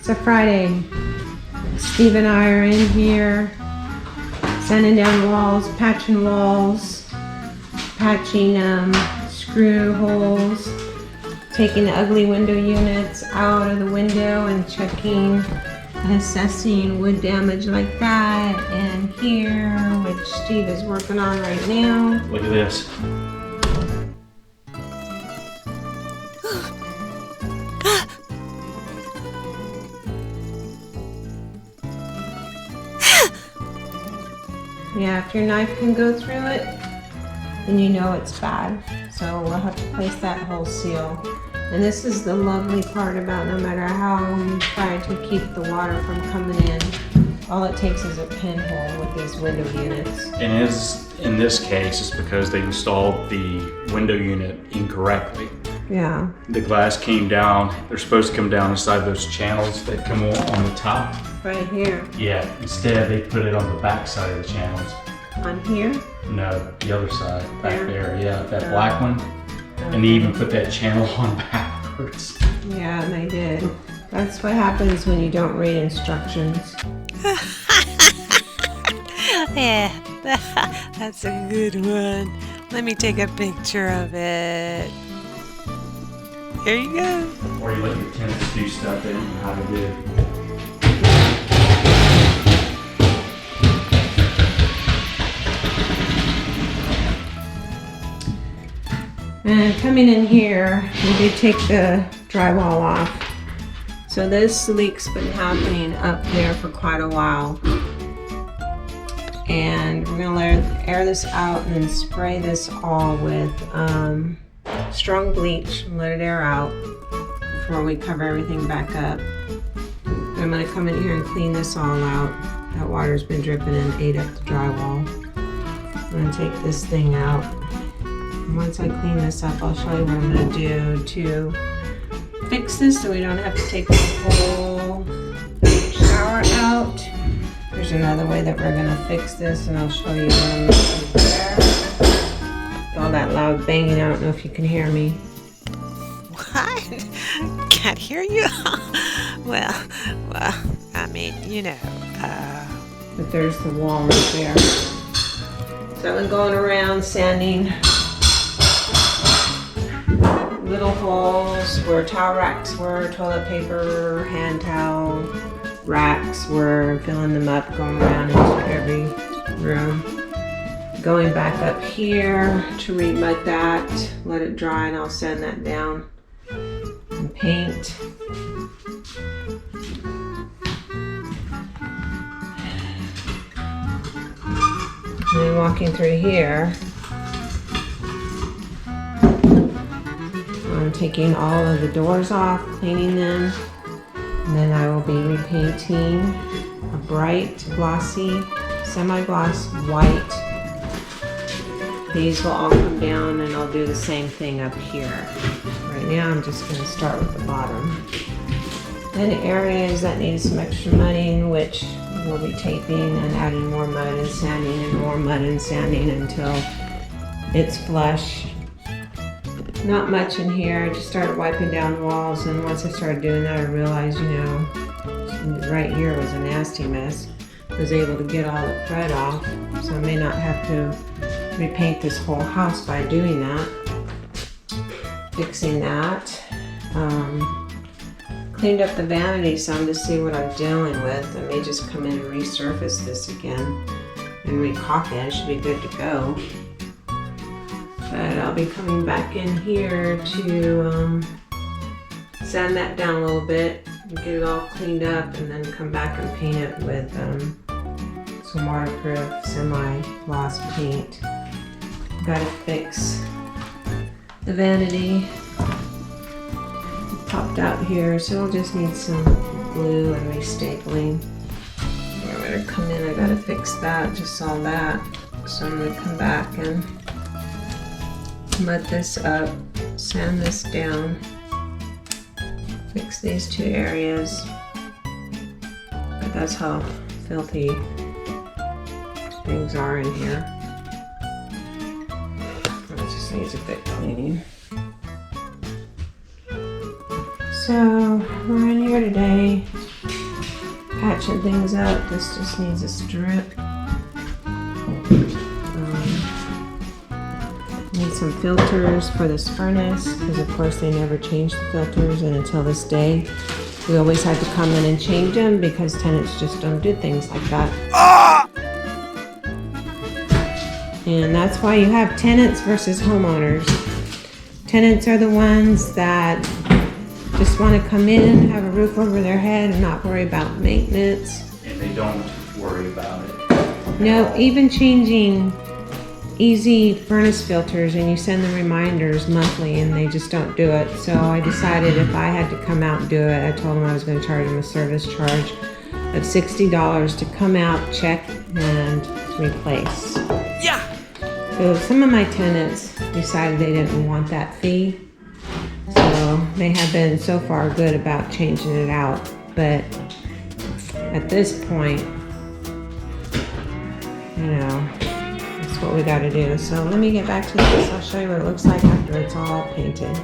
It's a Friday. Steve and I are in here sanding down walls, patching screw holes, taking the ugly window units out of the window and checking and assessing wood damage like that. And here, which Steve is working on right now. Look at this. Yeah, if your knife can go through it, then you know it's bad. So we'll have to place that whole seal. And this is the lovely part about no matter how you try to keep the water from coming in, all it takes is a pinhole with these window units. And in this case, it's because they installed the window unit incorrectly. Yeah. The glass came down, they're supposed to come down inside those channels that come on the top. Right here. Yeah, instead they put it on the back side of the channels. On here? No, the other side, back there, yeah, that Oh. black one. And they even put that channel on backwards. Yeah, they did. That's what happens when you don't read instructions. Yeah, that's a good one. Let me take a picture of it. Here you go. Or you let your tenants do stuff they don't know how to do. And coming in here, we did take the drywall off. So this leak's been happening up there for quite a while. And we're gonna air this out and then spray this all with strong bleach and let it air out before we cover everything back up. I'm gonna come in here and clean this all out. That water's been dripping and ate up the drywall. I'm gonna take this thing out. Once I clean this up, I'll show you what I'm going to do to fix this so we don't have to take the whole shower out. There's another way that we're going to fix this, and I'll show you what I'm going to do there. All that loud banging, I don't know if you can hear me. What? Can't hear you? Well, I mean, you know. But there's the wall right there. So I've been going around sanding little holes where towel racks were, toilet paper, hand towel racks were, filling them up, going around into every room. Going back up here to remud that, let it dry, and I'll sand that down and paint. And then walking through here, I'm taking all of the doors off, cleaning them, and then I will be repainting a bright, glossy, semi-gloss white. These will all come down, and I'll do the same thing up here. Right now I'm just going to start with the bottom. Then areas that need some extra mudding, which we'll be taping and adding more mud and sanding and more mud and sanding until it's flush. Not much in here. I just started wiping down walls, and once I started doing that, I realized, you know, right here was a nasty mess. I was able to get all the crud off, so I may not have to repaint this whole house by doing that. Fixing that. Cleaned up the vanity some to see what I'm dealing with. I may just come in and resurface this again and re-caulk it. It should be good to go. But I'll be coming back in here to sand that down a little bit and get it all cleaned up, and then come back and paint it with some waterproof semi-gloss paint. Gotta fix the vanity. It popped out here, so it'll just need some glue and restapling. I'm gonna come in, I gotta fix that, just saw that. So I'm gonna come back and mud this up, sand this down, fix these two areas. But that's how filthy things are in here. It just needs a bit cleaning. So we're in here today patching things up. This just needs a strip. Need some filters for this furnace because of course they never changed the filters, and until this day we always had to come in and change them because tenants just don't do things like that. And that's why you have tenants versus homeowners. Tenants are the ones that just want to come in, have a roof over their head, and not worry about maintenance. And they don't worry about it. No, even changing easy furnace filters, and you send them reminders monthly and they just don't do it. So I decided if I had to come out and do it, I told them I was going to charge them a service charge of $60 to come out, check, and replace. Yeah. So some of my tenants decided they didn't want that fee. So they have been so far good about changing it out. But at this point, you know, that's what we got to do. So let me get back to this. I'll show you what it looks like after it's all painted.